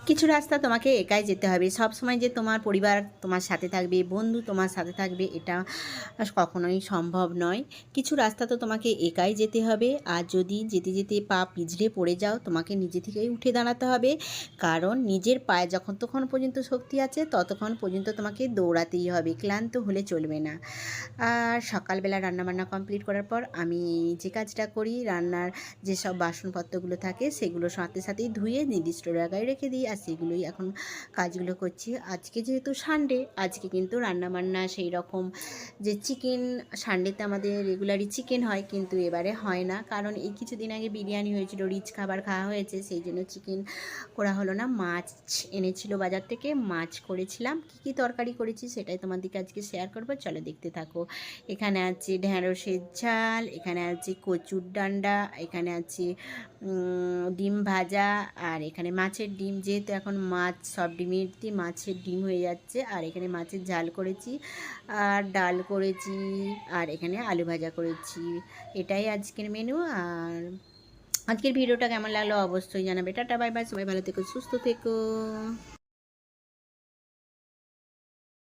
কিছু রাস্তা তোমাকে একাই যেতে হবে। সবসময় যে তোমার পরিবার তোমার সাথে থাকবে, বন্ধু তোমার সাথে থাকবে, এটা কখনোই সম্ভব নয়। কিছু রাস্তা তো তোমাকে একাই যেতে হবে। আর যদি যেতে যেতে পা পিছলে পড়ে যাও, তোমাকে নিজে থেকেই উঠে দাঁড়াতে হবে। কারণ নিজের পায়ে যতক্ষণ পর্যন্ত শক্তি আছে ততক্ষণ পর্যন্ত তোমাকে দৌড়াতেই হবে, ক্লান্ত হলে চলবে না। আর সকালবেলা রান্নাবান্না কমপ্লিট করার পর আমি যে কাজটা করি, রান্নার যেসব বাসনপত্রগুলো থাকে সেগুলো সাথে সাথেই ধুয়ে নির্দিষ্ট জায়গায় রেখে দিই, আর সেগুলোই এখন কাজগুলো করছি। আজকে যেহেতু সানডে, আজকে কিন্তু রান্নাবান্না সেই রকম যে চিকেন, সানডেতে আমাদের রেগুলারই চিকেন হয়, কিন্তু এবারে হয় না, কারণ এই কিছুদিন আগে বিরিয়ানি হয়েছিল, রিচ খাবার খাওয়া হয়েছে, সেই জন্য চিকেন করা হলো না। মাছ এনেছিল বাজার থেকে, মাছ করেছিলাম। কী কী তরকারি করেছি সেটাই তোমাদেরকে আজকে শেয়ার করবো, চলো দেখতে থাকো। এখানে আছে ঢ্যাঁড়সের ঝাল, এখানে আছে কচুর ডাঁটা, এখানে আছে ডিম ভাজা, আর এখানে মাছের ডিম, যেহেতু এখন মাছ সব ডিমের মাছের ডিম হয়ে যাচ্ছে। আর এখানে মাছের ঝাল করেছি, আর ডাল করেছি, আর এখানে আলু ভাজা করেছি। এটাই আজকের মেনু। আর আজকের ভিডিওটা কেমন লাগলো অবশ্যই জানাবে। টাটা বাই বাই, সবাই ভালো থেকো, সুস্থ থেকো।